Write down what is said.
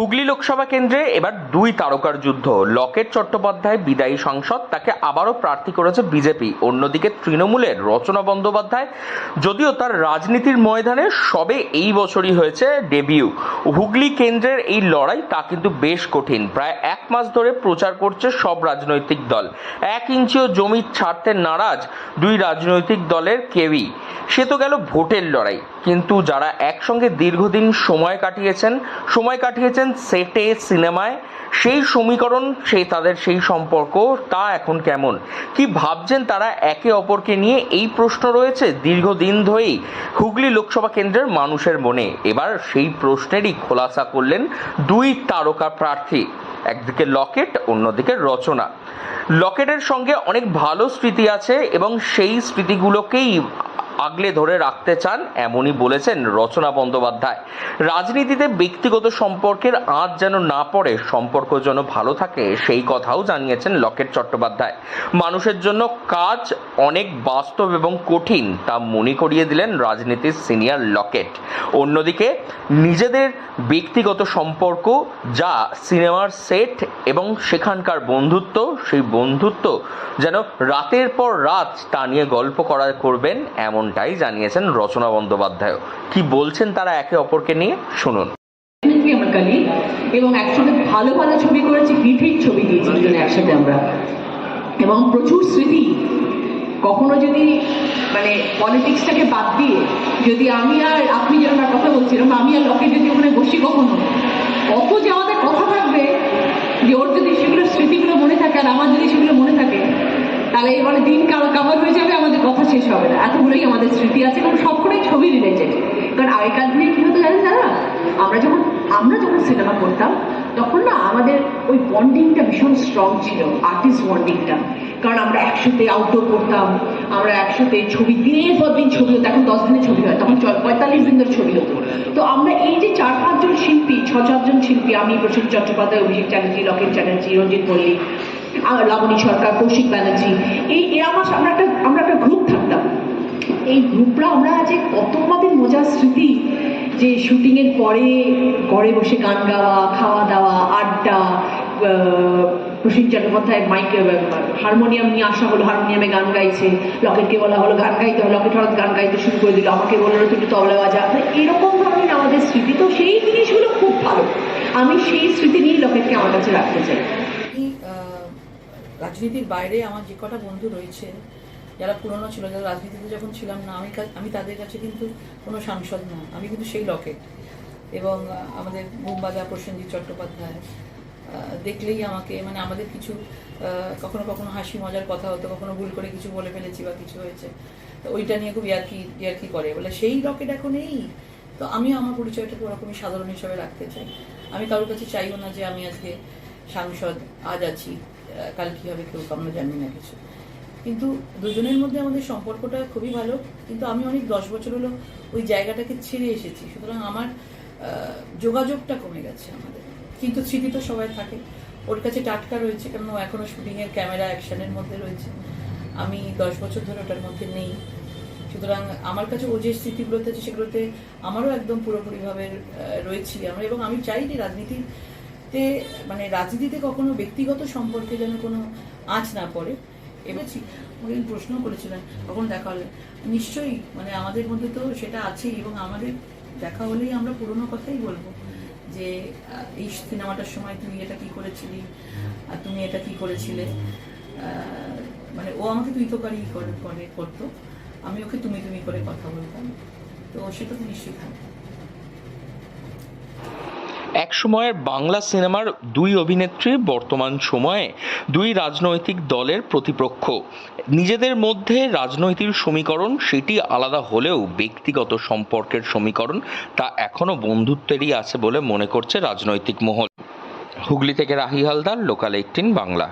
হুগলি লোকসভা কেন্দ্রে এবার দুই তারকার যুদ্ধ। লকেট চট্টোপাধ্যায় বিদায়ী সাংসদ, তাকে আবারও প্রার্থী করেছে বিজেপি। অন্যদিকে তৃণমূলের রচনা বন্দ্যোপাধ্যায়, যদিও তার রাজনীতির ময়দানে সবে এই বছরই হয়েছে ডেবিউ। হুগলি কেন্দ্রের এই লড়াই তা কিন্তু বেশ কঠিন। প্রায় এক মাস ধরে প্রচার করছে সব রাজনৈতিক দল। 1 ইঞ্চিও জমি ছাড়তে নারাজ দুই রাজনৈতিক দলের কেউই। সে তো গেল ভোটের লড়াই, কিন্তু যারা একসঙ্গে দীর্ঘদিন সময় কাটিয়েছেন সেটে, সিনেমায়, সেই সমীকরণ, তাদের সেই সম্পর্ক তা এখন কেমন, কি ভাবছেন তারা একে অপরকে নিয়ে, এই প্রশ্ন রয়েছে দীর্ঘদিন ধরেই হুগলি লোকসভা কেন্দ্রের মানুষের মনে। এবার সেই প্রশ্নেরই খোলাসা করলেন দুই তারকা প্রার্থী, একদিকে লকেট, অন্যদিকে রচনা। লকেটের সঙ্গে অনেক ভালো স্মৃতি আছে এবং সেই স্মৃতিগুলোকেই আগলে ধরে রাখতে চান, এমনই বলেছেন রচনা বন্দ্যোপাধ্যায়। রাজনীতিতে ব্যক্তিগত সম্পর্কের আঁচ যেন না পড়ে, সম্পর্ক যেন ভালো থাকে, সেই কথাও জানিয়েছেন লকেট চট্টোপাধ্যায়। মানুষের জন্য কাজ অনেক বাস্তব এবং কঠিন, তা মনে করিয়ে দিলেন রাজনীতির সিনিয়র লকেট। অন্যদিকে নিজেদের ব্যক্তিগত সম্পর্ক, যা সিনেমার সেট এবং সেখানকার বন্ধুত্ব, সেই বন্ধুত্ব যেন রাতের পর রাত তা নিয়ে গল্প করবেন, এমনটাই জানিয়েছেন রচনা বন্দ্যোপাধ্যায়। কি বলছেন তারা একে অপরকে নিয়ে, শুনুন। এবং একসঙ্গে ভালো ভালো ছবি করেছি, হিট ছবি দিয়েছি দুজনে একসাথে আমরা, এবং প্রচুর স্মৃতি। কখনো যদি পলিটিক্সটাকে বাদ দিয়ে যদি আমি আর আপনি যেরকম কথা বলছিলাম, আমি আর লকেট যদি ওখানে বসি, কখনো কত যে আমাদের কথা থাকবে, যে ওর যদি সেগুলো স্মৃতিগুলো মনে থাকে আর আমার যদি সেগুলো মনে থাকে, তাহলে দিন কাভার হয়ে যাবে, আমাদের কথা শেষ হবে না। এতগুলোই আমাদের স্মৃতি আছে এবং সবগুলোই ছবি রিলেটেড। কারণ আগেকার দিনে কি হতো জানেন দাদা, আমরা যখন সিনেমা করতাম তখন না আমাদের ওই বন্ডিংটা ভীষণ স্ট্রং ছিল, আর্টিস্ট বন্ডিংটা। কারণ আমরা একসাথে আউটডোর করতাম, আমরা একসাথে ছবি, দিনের পর দিন ছবি হতো। এখন 10 দিনের ছবি হয়, তখন 45 দিন ধরে ছবি হতো। তো আমরা এই যে 4-5 জন শিল্পী, 6-7 জন শিল্পী, আমি প্রসেন চট্টোপাধ্যায়, অভিষেক চ্যাটার্জি, লকেট চ্যাটার্জি, রঞ্জিত মল্লিক, লাবণী সরকার, কৌশিক ব্যানার্জি, আমরা একটা গ্রুপ থাকতাম। এই গ্রুপরা আমরা আজ কত আমাদের মজার স্মৃতি, যে শুটিংয়ের পরে ঘরে বসে গান গাওয়া, খাওয়া দাওয়া, আড্ডা, প্রসেন চট্টোপাধ্যায় মাইকে হারমোনিয়াম নিয়ে আসা হলো, হারমোনিয়ামে গান গাইছে, লকেটকে বলা হলো গান গাইতে হবে, লকেট হঠাৎ গান গাইতে শুরু করে দিল, আমাকে বললো তুমি তবলা বাজা। এরকম ধরনের আমাদের স্মৃতি। তো সেই জিনিসগুলো খুব ভালো, আমি সেই স্মৃতি নিয়েই লকেটকে আমার কাছে রাখতে চাই। রাজনীতির বাইরে আমার যে কটা বন্ধু রয়েছে, যারা পুরনো ছিল, যারা রাজনীতিতে যখন ছিলাম না, আমি তাদের কাছে কিন্তু কোনো সাংসদ না, আমি কিন্তু সেই লকেট। এবং আমাদের বোমবাজা প্রসেনজিৎ চট্টোপাধ্যায় দেখলেই আমাকে, আমাদের কিছু কখনো কখনো হাসি মজার কথা হতো, কখনো ভুল করে কিছু বলে ফেলেছি বা কিছু হয়েছে, তো ওইটা নিয়ে খুব ইয়ার্কি করে বলে সেই লকেট এখন এই। তো আমিও আমার পরিচয়টাকে ওরকমই সাধারণ হিসাবে রাখতে চাই। আমি কারোর কাছে চাইও না যে আমি আজকে সাংসদ, আজ আছি, কাল কী হবে কেউ আমরা জানি না কিছু। কিন্তু দুজনের মধ্যে আমাদের সম্পর্কটা খুবই ভালো, কিন্তু আমি অনেক 10 বছর হলো ওই জায়গাটাকে ছেড়ে এসেছি, সুতরাং আমার যোগাযোগটা কমে গেছে আমাদের। কিন্তু স্মৃতি তো সবাই থাকে, ওর কাছে টাটকা রয়েছে, কারণ ও এখনও শুটিংয়ের ক্যামেরা অ্যাকশনের মধ্যে রয়েছে, আমি 10 বছর ধরে ওটার মধ্যে নেই। সুতরাং আমার কাছে ও যে স্মৃতিগুলোতে আছে সেগুলোতে আমারও একদম পুরোপুরিভাবে রয়েছি আমরা। এবং আমি চাই যে রাজনীতিতে কখনো ব্যক্তিগত সম্পর্কে যেন কোনো আঁচ না পড়ে। এবেছি ওকে প্রশ্ন করেছিলেন কখন দেখা হলে, নিশ্চয়ই আমাদের মধ্যে তো সেটা আছেই, এবং আমাদের দেখা হলেই আমরা পুরোনো কথাই বলবো, যে এই সিনেমাটার সময় তুমি এটা কি করেছিলি, আর তুমি এটা কি করেছিলে। ও আমাকে তুই তোকারি করতো, আমি ওকে তুমি করে কথা বলতাম, তো সেটা তো নিশ্চয়ই থাকবে। এক সময়ের বাংলা সিনেমার দুই অভিনেত্রী বর্তমান সময়ে দুই রাজনৈতিক দলের প্রতিপক্ষ। নিজেদের মধ্যে রাজনৈতিক সমীকরণ সেটি আলাদা হলেও ব্যক্তিগত সম্পর্কের সমীকরণ তা এখনও বন্ধুত্বেরই আছে বলে মনে করছে রাজনৈতিক মহল। হুগলি থেকে রাহি হালদার, লোকাল 18 বাংলা।